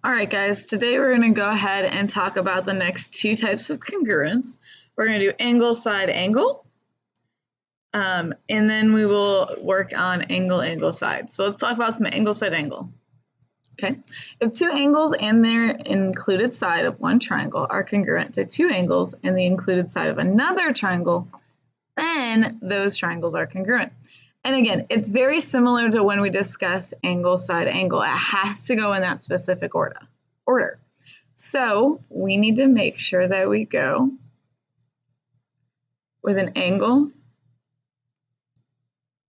All right, guys, today we're going to go ahead and talk about the next two types of congruence. We're going to do angle, side, angle, and then we will work on angle, angle, side. So let's talk about some angle, side, angle. Okay, if two angles and their included side of one triangle are congruent to two angles and the included side of another triangle, then those triangles are congruent. And again, it's very similar to when we discuss angle, side, angle. It has to go in that specific order. So we need to make sure that we go with an angle,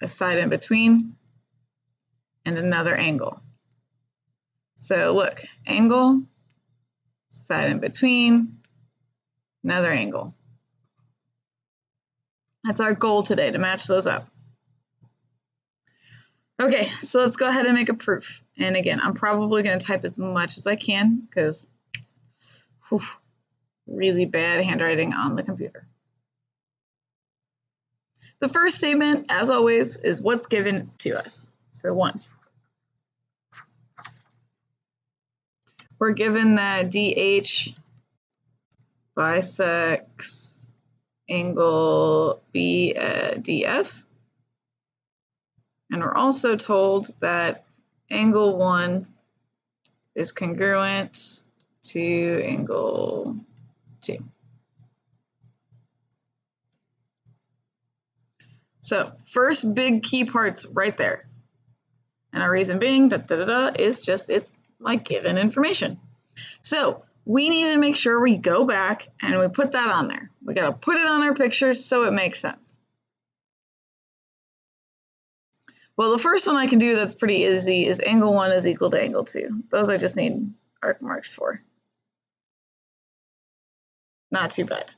a side in between, and another angle. So look, angle, side in between, another angle. That's our goal today, to match those up. Okay, so let's go ahead and make a proof. And again, I'm probably going to type as much as I can because really bad handwriting on the computer. The first statement, as always, is what's given to us. So 1. We're given that DH bisects angle BDF. And we're also told that angle 1 is congruent to angle 2. So first big key parts right there. And our reason being is just it's like given information. So we need to make sure we go back and we put that on there. We got to put it on our picture so it makes sense. Well, the first one I can do that's pretty easy is angle 1 is equal to angle 2. Those I just need arc marks for. Not too bad.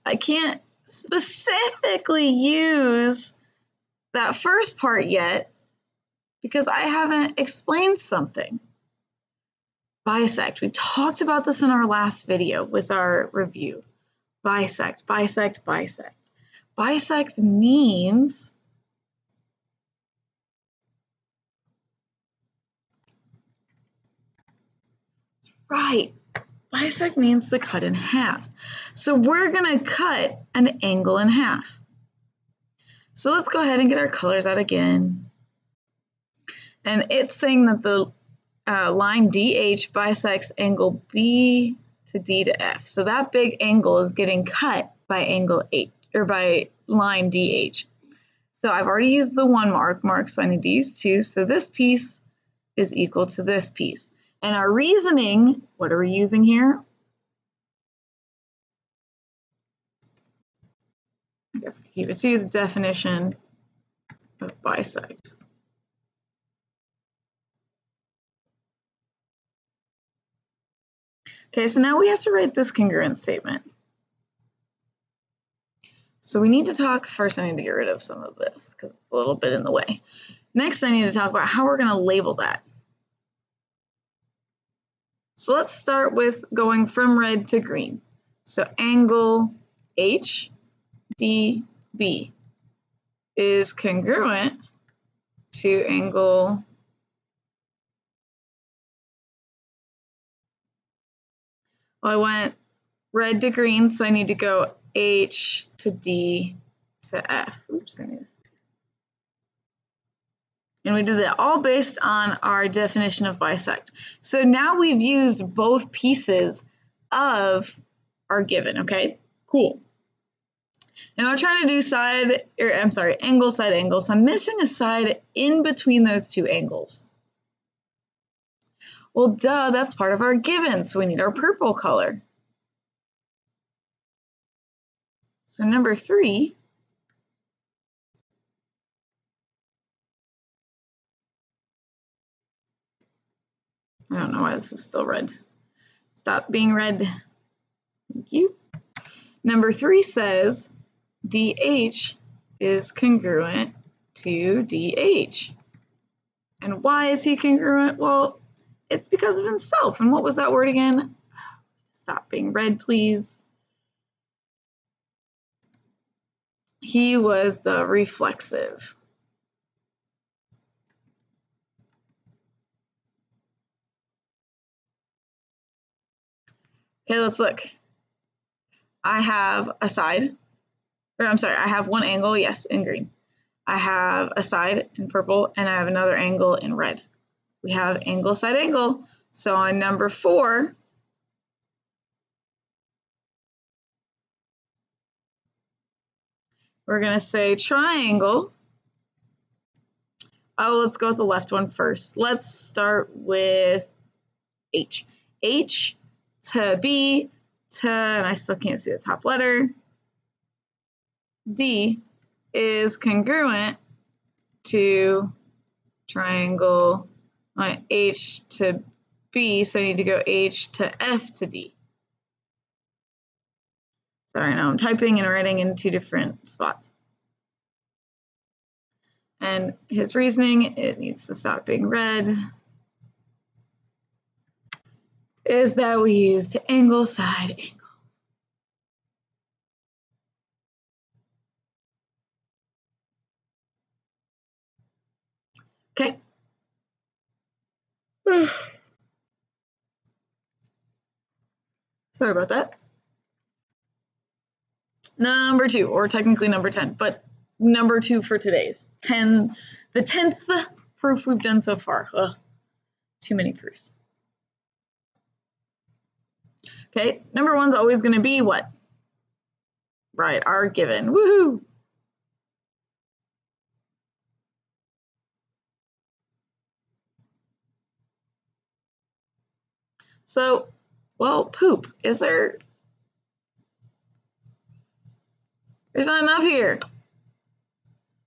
I can't specifically use that first part yet because I haven't explained something. Bisect. We talked about this in our last video with our review. Bisect, bisect, bisect. Bisect means right. Bisect means to cut in half. So we're going to cut an angle in half. So let's go ahead and get our colors out again. And it's saying that the line DH bisects angle B to D to F. So that big angle is getting cut by angle H, or by line DH. So I've already used the 1 mark, so I need to use 2. So this piece is equal to this piece. And our reasoning, what are we using here? I guess I could keep it to the definition of bisect. Okay, so now we have to write this congruent statement. So we need to talk, first I need to get rid of some of this because it's a little bit in the way. Next, I need to talk about how we're going to label that. So let's start with going from red to green. So angle HDB is congruent to angle I went red to green, so I need to go H to D to F. Oops, I need a space. And we did that all based on our definition of bisect. So now we've used both pieces of our given, okay? Cool. And we're trying to do angle, side, angle. So I'm missing a side in between those two angles. Well, duh, that's part of our given, so we need our purple color. So number 3, I don't know why this is still red. Stop being red. Thank you. Number 3 says DH is congruent to DH. And why is he congruent? Well, it's because of himself. And what was that word again? Stop being red, please. He was the reflexive. Okay, let's look. I have a side, or I'm sorry, I have one angle, yes, in green. I have a side in purple, and I have another angle in red. We have angle, side, angle. So on number 4, we're going to say triangle. Oh, let's go with the left one first. Let's start with H. H to B to, and I still can't see the top letter, D is congruent to triangle H to B, so I need to go H to F to D. Sorry, now I'm typing and writing in 2 different spots. And his reasoning, it needs to stop being red, is that we used angle, side, angle. Okay. Sorry about that. Number 2, or technically number 10, but number 2 for today's. The 10th proof we've done so far. Ugh, too many proofs. Okay, number 1's always going to be what? Right, our given. Woohoo! So, well, poop. There's not enough here.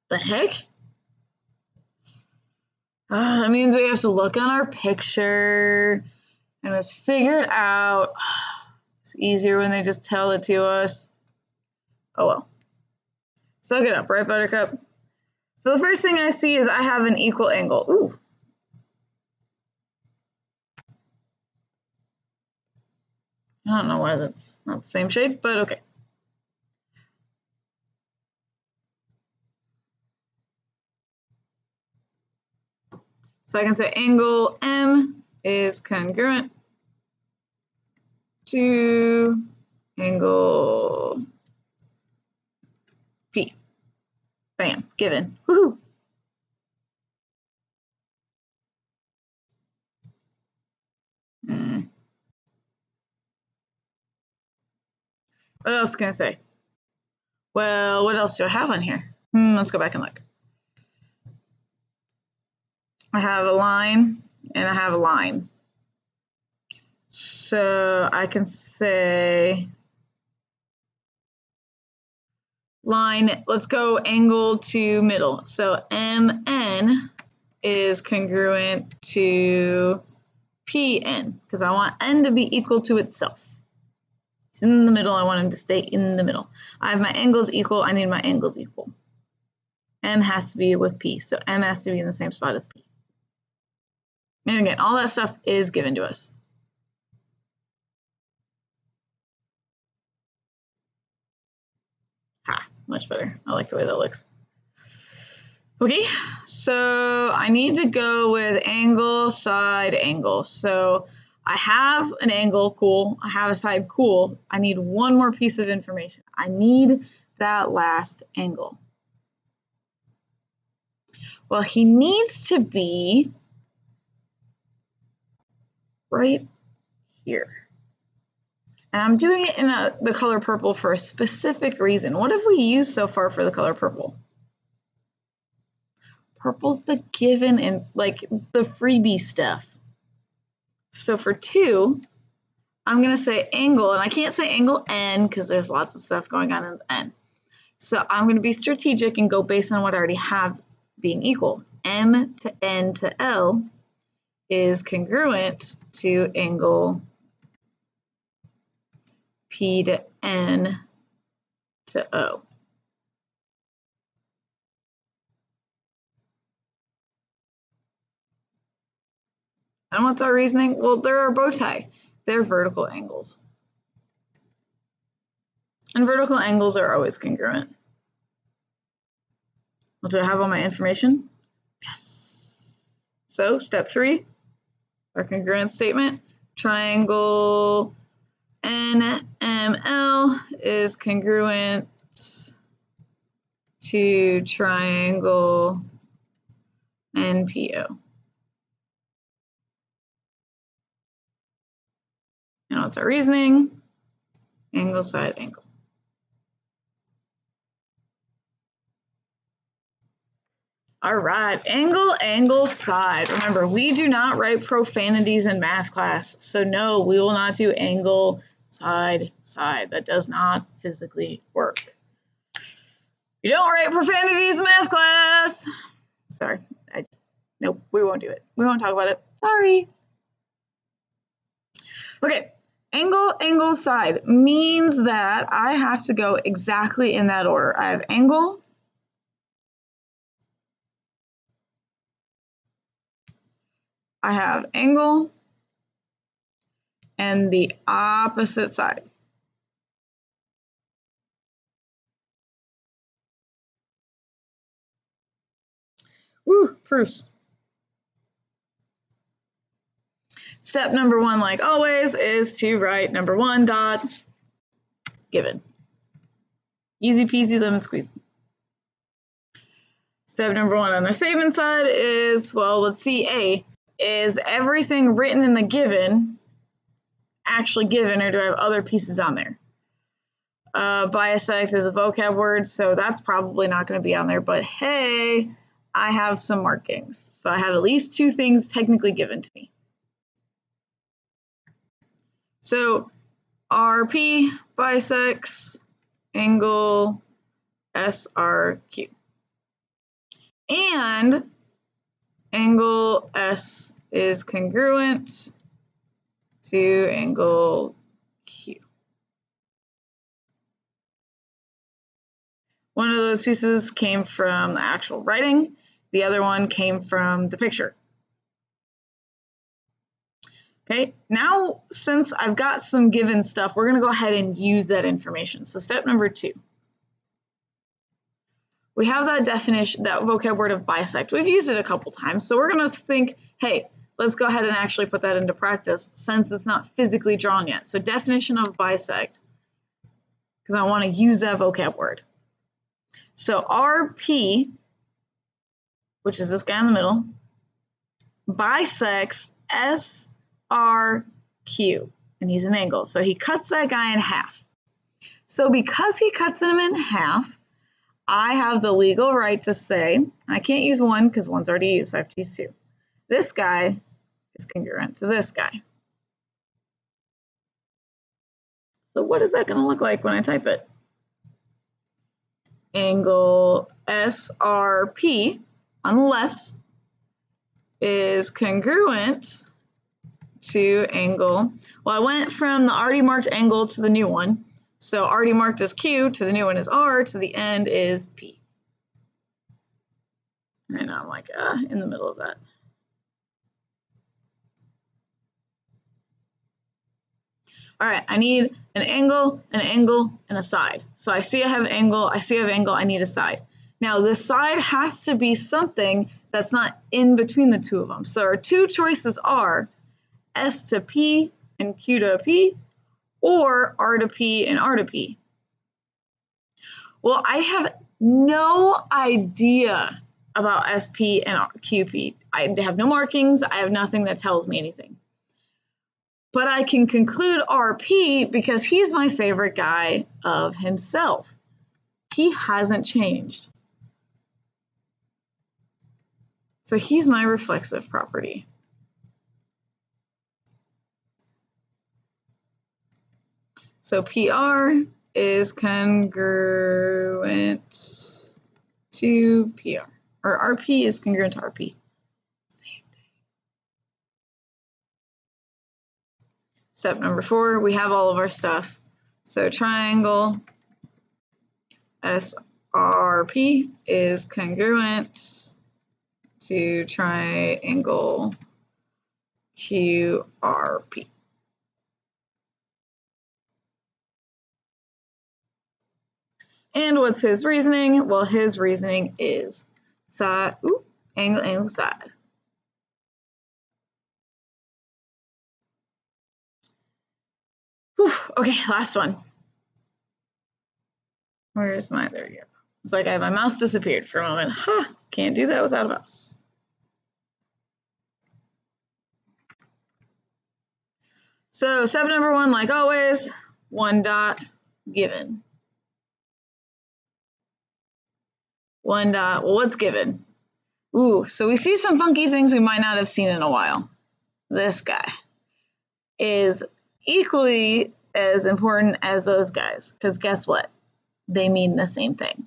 The heck? That means we have to look on our picture and we have to figure it out. It's easier when they just tell it to us. Oh well. Suck it up, right, Buttercup? So the first thing I see is I have an equal angle. Ooh. I don't know why that's not the same shade, but okay. So I can say angle M is congruent to angle P. Bam, given. Woohoo! What else can I say? Well, what else do I have on here? Let's go back and look. I have a line and I have a line. So I can say line, let's go angle to middle. So MN is congruent to PN because I want N to be equal to itself. He's in the middle, I want him to stay in the middle. I have my angles equal, I need my angles equal. M has to be with P, so M has to be in the same spot as P. And again, all that stuff is given to us. Ha, much better. I like the way that looks. Okay, so I need to go with angle, side, angle. So I have an angle, cool. I have a side, cool. I need one more piece of information. I need that last angle. Well, he needs to be right here. And I'm doing it in the color purple for a specific reason. What have we used so far for the color purple? Purple's the given and like the freebie stuff. So for 2, I'm going to say angle, and I can't say angle N because there's lots of stuff going on in N. So I'm going to be strategic and go based on what I already have being equal. M to N to L is congruent to angle P to N to O. And what's our reasoning? Well, they're our bow tie. They're vertical angles. And vertical angles are always congruent. Well, do I have all my information? Yes. So step 3, our congruent statement. Triangle NML is congruent to triangle NPO. And what's our reasoning? Angle, side, angle. All right, angle, angle, side. Remember, we do not write profanities in math class. So no, we will not do angle, side, side. That does not physically work. You don't write profanities in math class. Sorry, nope, we won't do it. We won't talk about it. Sorry. Okay, angle, angle, side means that I have to go exactly in that order. I have angle, I have angle, and the opposite side. Woo, proofs. Step number one, like always, is to write number one dot given. Easy peasy lemon squeezy. Step number one on the statement side is, well, let's see, A, is everything written in the given actually given, or do I have other pieces on there? Bisect is a vocab word, so that's probably not going to be on there, but hey, I have some markings. So I have at least two things technically given to me. So RP bisects angle SRQ. And angle S is congruent to angle Q. One of those pieces came from the actual writing. The other one came from the picture. Okay, now since I've got some given stuff, we're going to go ahead and use that information. So step number two. We have that definition, that vocab word of bisect. We've used it a couple times, so we're going to think, hey, let's go ahead and actually put that into practice since it's not physically drawn yet. So definition of bisect, because I want to use that vocab word. So RP, which is this guy in the middle, bisects SRQ, and he's an angle. So he cuts that guy in half. So because he cuts him in half, I have the legal right to say, I can't use one because one's already used, so I have to use two. This guy is congruent to this guy. So what is that going to look like when I type it? Angle SRP on the left is congruent to angle. Well, I went from the already marked angle to the new one. So already marked as Q to the new one is R, to the end is P. And I'm like in the middle of that. All right, I need an angle, and a side. So I see I have angle, I need a side. Now this side has to be something that's not in between the two of them. So our two choices are S to P and Q to P, or R to P and R to P. Well, I have no idea about SP and QP. I have no markings. I have nothing that tells me anything. But I can conclude RP because he's my favorite guy of himself. He hasn't changed. So he's my reflexive property. So PR is congruent to PR, or RP is congruent to RP. Same thing. Step number 4, we have all of our stuff. So triangle SRP is congruent to triangle QRP. And what's his reasoning? Well, his reasoning is side, angle, angle, side. Whew. Okay, last one. Where's my, there you go. It's like my mouse disappeared for a moment. Huh, can't do that without a mouse. So step number 1, like always, 1 dot given. 1 dot, well, what's given? Ooh, so we see some funky things we might not have seen in a while. This guy is equally as important as those guys, because guess what? They mean the same thing.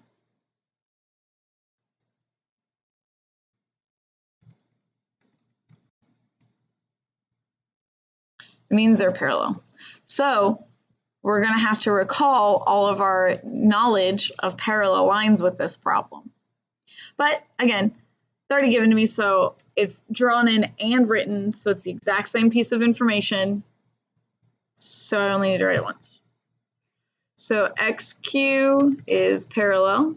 It means they're parallel. So we're going to have to recall all of our knowledge of parallel lines with this problem. But again, it's already given to me, so it's drawn in and written, so it's the exact same piece of information. So I only need to write it once. So XQ is parallel.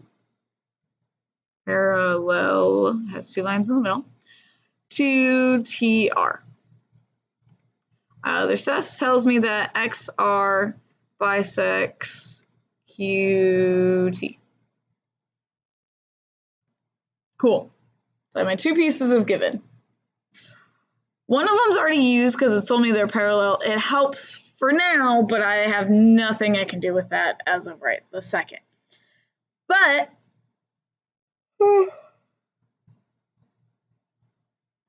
Parallel has 2 lines in the middle. To TR. Other stuff tells me that XR bisects QT. Cool. So I have my 2 pieces of given. One of them's already used because it told me they're parallel. It helps for now, but I have nothing I can do with that as of right the second. But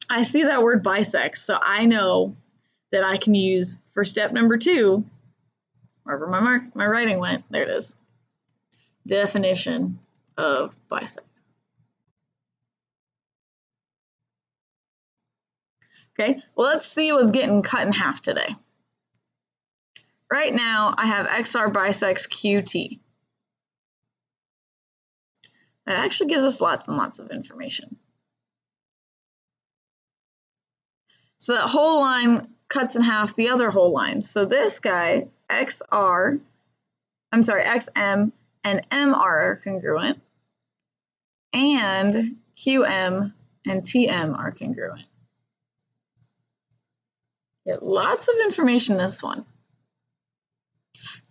I see that word bisects, so I know that I can use for step number 2, wherever my writing went, there it is, definition of bisect. Okay, well, let's see what's getting cut in half today. Right now, I have XR bisects QT. That actually gives us lots and lots of information. So that whole line cuts in half the other whole line. So this guy, XM and MR are congruent, and QM and TM are congruent. Get lots of information in this one.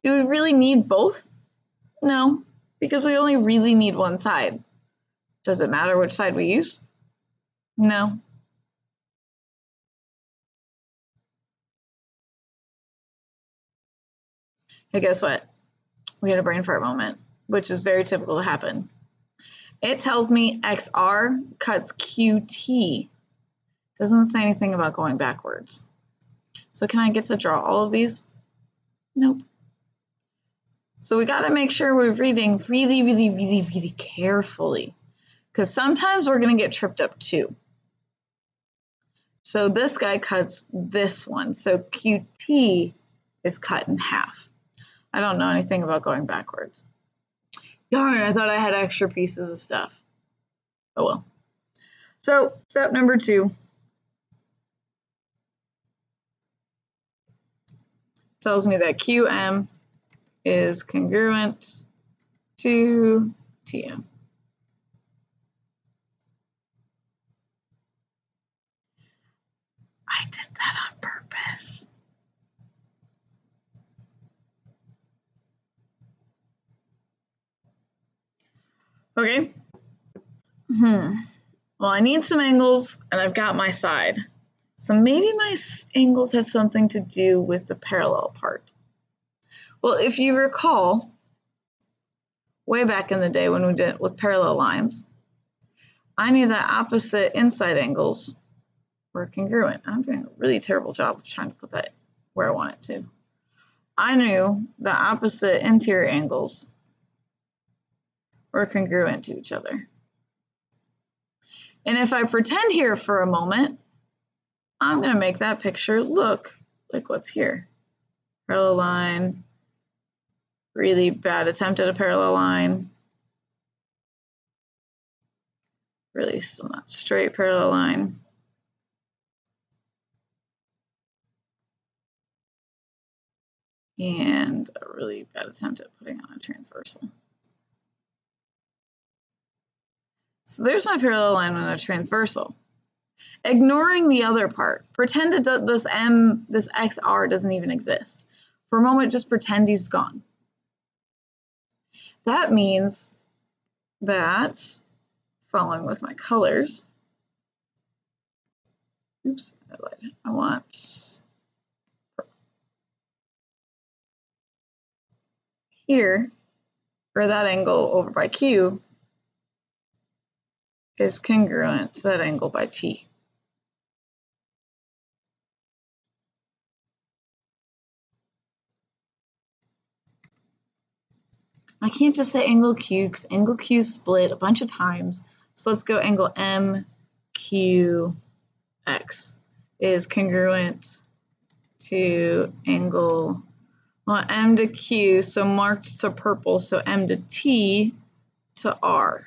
Do we really need both? No, because we only really need one side. Does it matter which side we use? No. Hey, guess what? We had a brain fart moment, which is very typical to happen. It tells me XR cuts QT. Doesn't say anything about going backwards. So can I get to draw all of these? Nope. So we got to make sure we're reading really, really, really, really carefully, because sometimes we're going to get tripped up too. So this guy cuts this one. So QT is cut in half. I don't know anything about going backwards. Darn, I thought I had extra pieces of stuff. Oh well. So step number 2. Tells me that QM is congruent to TM. I did that on purpose. Okay. Well, I need some angles, and I've got my side. So maybe my angles have something to do with the parallel part. Well, if you recall, way back in the day when we did it with parallel lines, I knew that opposite inside angles were congruent. I'm doing a really terrible job of trying to put that where I want it to. I knew the opposite interior angles were congruent to each other. And if I pretend here for a moment, I'm going to make that picture look like what's here. Parallel line, really bad attempt at a parallel line, really still not straight parallel line. And a really bad attempt at putting on a transversal. So there's my parallel line and a transversal. Ignoring the other part, pretend that this XR doesn't even exist. For a moment, just pretend he's gone. That means that, following with my colors, oops, I lied. I want here, or that angle over by Q is congruent to that angle by T. I can't just say angle Q because angle Q split a bunch of times. So let's go angle MQX is congruent to angle, well, M to Q, so marked to purple, so M to T to R.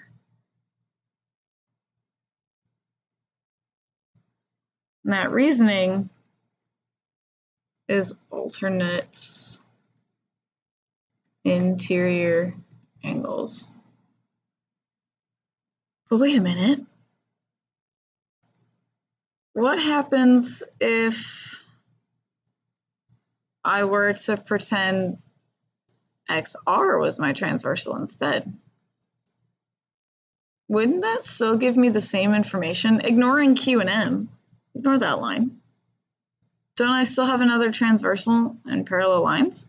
And that reasoning is alternate interior angles. But wait a minute. What happens if I were to pretend XR was my transversal instead? Wouldn't that still give me the same information? Ignoring Q and M, ignore that line. Don't I still have another transversal and parallel lines?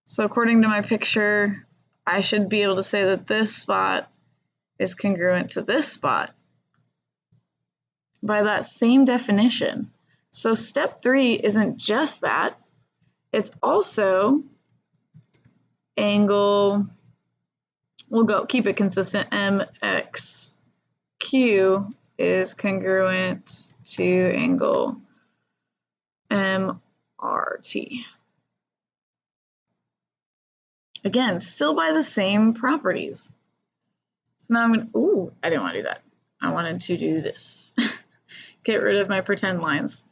So according to my picture, I should be able to say that this spot is congruent to this spot by that same definition. So step 3 isn't just that, it's also angle, we'll keep it consistent, MXQ is congruent to angle MRT. Again, still by the same properties. So now I'm going to, ooh, I didn't want to do that. I wanted to do this. Get rid of my pretend lines.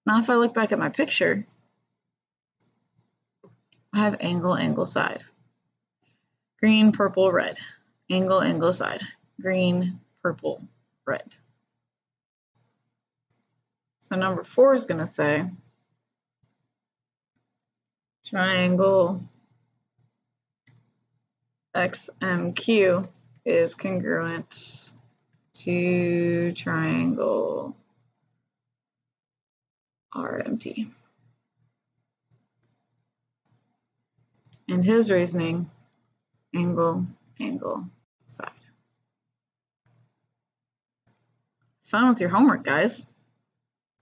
Now if I look back at my picture, I have angle, angle, side. Green, purple, red. Angle, angle, side. Green, purple, red. So number 4 is going to say triangle XMQ is congruent to triangle RMT. And his reasoning, angle, angle, side. Fun with your homework, guys.